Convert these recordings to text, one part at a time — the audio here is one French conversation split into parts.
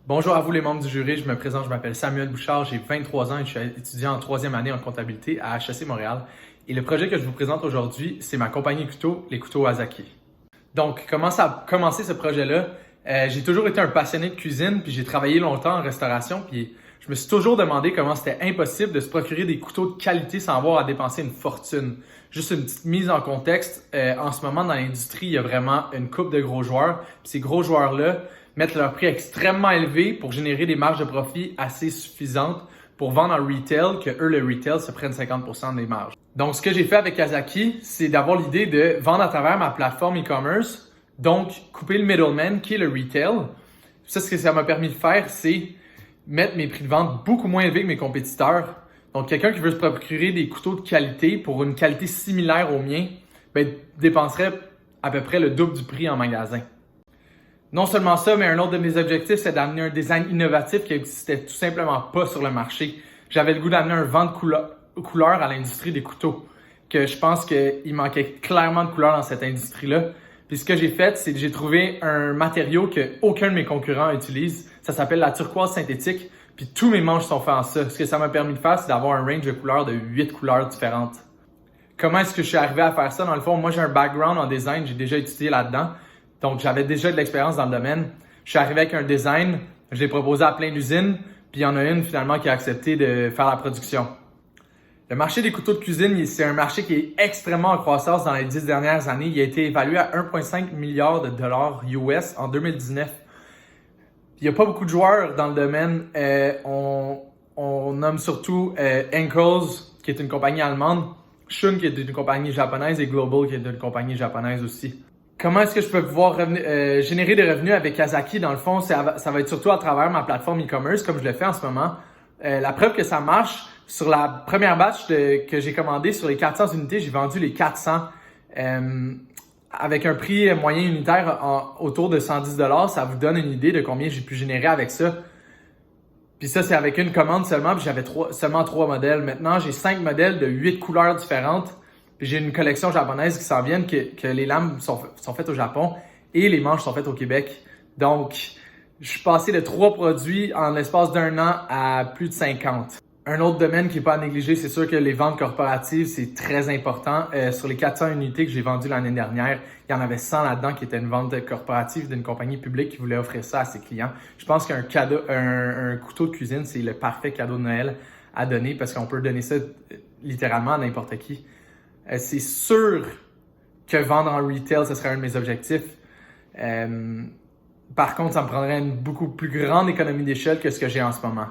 Bonjour à vous les membres du jury, je me présente, je m'appelle Samuel Bouchard, j'ai 23 ans et je suis étudiant en troisième année en comptabilité à HEC Montréal. Et le projet que je vous présente aujourd'hui, c'est ma compagnie couteaux, les couteaux Asahi. Donc, comment ça a commencé ce projet-là? J'ai toujours été un passionné de cuisine, puis j'ai travaillé longtemps en restauration, puis je me suis toujours demandé comment c'était impossible de se procurer des couteaux de qualité sans avoir à dépenser une fortune. Juste une petite mise en contexte, en ce moment dans l'industrie, il y a vraiment une couple de gros joueurs, puis ces gros joueurs-là mettent leur prix extrêmement élevé pour générer des marges de profit assez suffisantes pour vendre en retail, que eux, le retail, se prennent 50% des marges. Donc, ce que j'ai fait avec Asahi, c'est d'avoir l'idée de vendre à travers ma plateforme e-commerce, donc couper le middleman qui est le retail. Ça, ce que ça m'a permis de faire, c'est mettre mes prix de vente beaucoup moins élevés que mes compétiteurs. Donc, quelqu'un qui veut se procurer des couteaux de qualité pour une qualité similaire au mien, dépenserait à peu près le double du prix en magasin. Non seulement ça, mais un autre de mes objectifs, c'est d'amener un design innovatif qui n'existait tout simplement pas sur le marché. J'avais le goût d'amener un vent de couleur à l'industrie des couteaux, que je pense qu'il manquait clairement de couleur dans cette industrie-là. Puis ce que j'ai fait, c'est que j'ai trouvé un matériau qu'aucun de mes concurrents utilise. Ça s'appelle la turquoise synthétique, puis tous mes manches sont faits en ça. Ce que ça m'a permis de faire, c'est d'avoir un range de couleurs de 8 couleurs différentes. Comment est-ce que je suis arrivé à faire ça? Dans le fond, moi j'ai un background en design, j'ai déjà étudié là-dedans. Donc, j'avais déjà de l'expérience dans le domaine. Je suis arrivé avec un design, je l'ai proposé à plein d'usines, puis il y en a une finalement qui a accepté de faire la production. Le marché des couteaux de cuisine, c'est un marché qui est extrêmement en croissance dans les 10 dernières années. Il a été évalué à 1,5 milliard de dollars US en 2019. Il n'y a pas beaucoup de joueurs dans le domaine. On nomme surtout Henckels, qui est une compagnie allemande, Schun, qui est une compagnie japonaise, et Global, qui est une compagnie japonaise aussi. Comment est-ce que je peux pouvoir générer des revenus avec Asahi? Dans le fond, ça va être surtout à travers ma plateforme e-commerce, comme je le fais en ce moment. La preuve que ça marche, sur la première batch que j'ai commandé, sur les 400 unités, j'ai vendu les 400 avec un prix moyen unitaire autour de 110 $. Ça vous donne une idée de combien j'ai pu générer avec ça. Puis ça, c'est avec une commande seulement, puis j'avais seulement 3 modèles. Maintenant, j'ai 5 modèles de 8 couleurs différentes. Puis j'ai une collection japonaise qui s'en vient, que les lames sont faites au Japon et les manches sont faites au Québec. Donc, je suis passé de 3 produits en l'espace d'1 an à plus de 50. Un autre domaine qui n'est pas à négliger, c'est sûr que les ventes corporatives, c'est très important. Sur les 400 unités que j'ai vendues l'année dernière, il y en avait 100 là-dedans qui étaient une vente corporative d'une compagnie publique qui voulait offrir ça à ses clients. Je pense qu'un cadeau, un couteau de cuisine, c'est le parfait cadeau de Noël à donner parce qu'on peut donner ça littéralement à n'importe qui. C'est sûr que vendre en retail, ce serait un de mes objectifs. Par contre, ça me prendrait une beaucoup plus grande économie d'échelle que ce que j'ai en ce moment.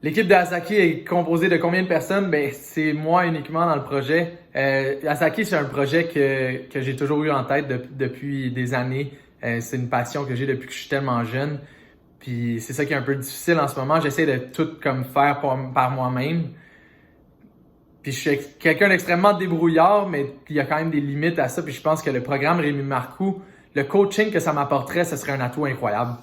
L'équipe d'Asahi est composée de combien de personnes? C'est moi uniquement dans le projet. Asahi, c'est un projet que j'ai toujours eu en tête depuis des années. C'est une passion que j'ai depuis que je suis tellement jeune. Puis c'est ça qui est un peu difficile en ce moment. J'essaie de tout comme faire par moi-même. Puis je suis quelqu'un d'extrêmement débrouillard, mais il y a quand même des limites à ça. Puis je pense que le programme Rémi Marcoux, le coaching que ça m'apporterait, ce serait un atout incroyable.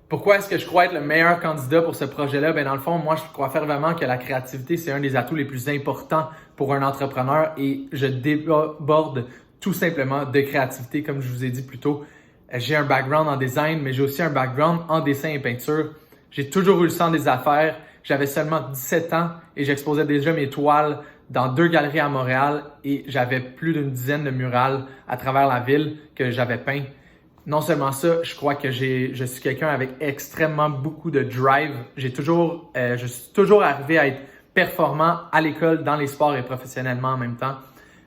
Pourquoi est-ce que je crois être le meilleur candidat pour ce projet-là? Dans le fond, moi, je crois fermement que la créativité, c'est un des atouts les plus importants pour un entrepreneur et je déborde tout simplement de créativité, comme je vous ai dit plus tôt. J'ai un background en design, mais j'ai aussi un background en dessin et peinture. J'ai toujours eu le sens des affaires. J'avais seulement 17 ans et j'exposais déjà mes toiles dans 2 galeries à Montréal et j'avais plus d'une dizaine de murales à travers la ville que j'avais peint. Non seulement ça, je crois que je suis quelqu'un avec extrêmement beaucoup de drive. Je suis toujours arrivé à être performant à l'école, dans les sports et professionnellement en même temps.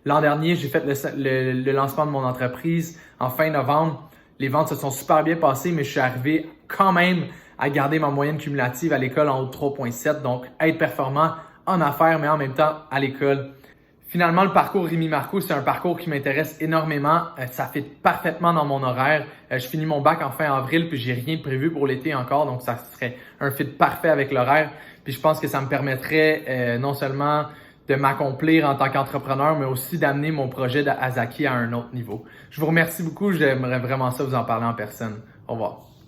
L'an dernier, j'ai fait le lancement de mon entreprise en fin novembre. Les ventes se sont super bien passées, mais je suis arrivé quand même à garder ma moyenne cumulative à l'école en haut de 3,7. Donc, être performant en affaires, mais en même temps à l'école. Finalement, le parcours Rémi Marcoux, c'est un parcours qui m'intéresse énormément. Ça fit parfaitement dans mon horaire. Je finis mon bac en fin avril, puis j'ai rien de prévu pour l'été encore. Donc, ça serait un fit parfait avec l'horaire. Puis je pense que ça me permettrait non seulement de m'accomplir en tant qu'entrepreneur, mais aussi d'amener mon projet d'Asahi à un autre niveau. Je vous remercie beaucoup. J'aimerais vraiment ça vous en parler en personne. Au revoir.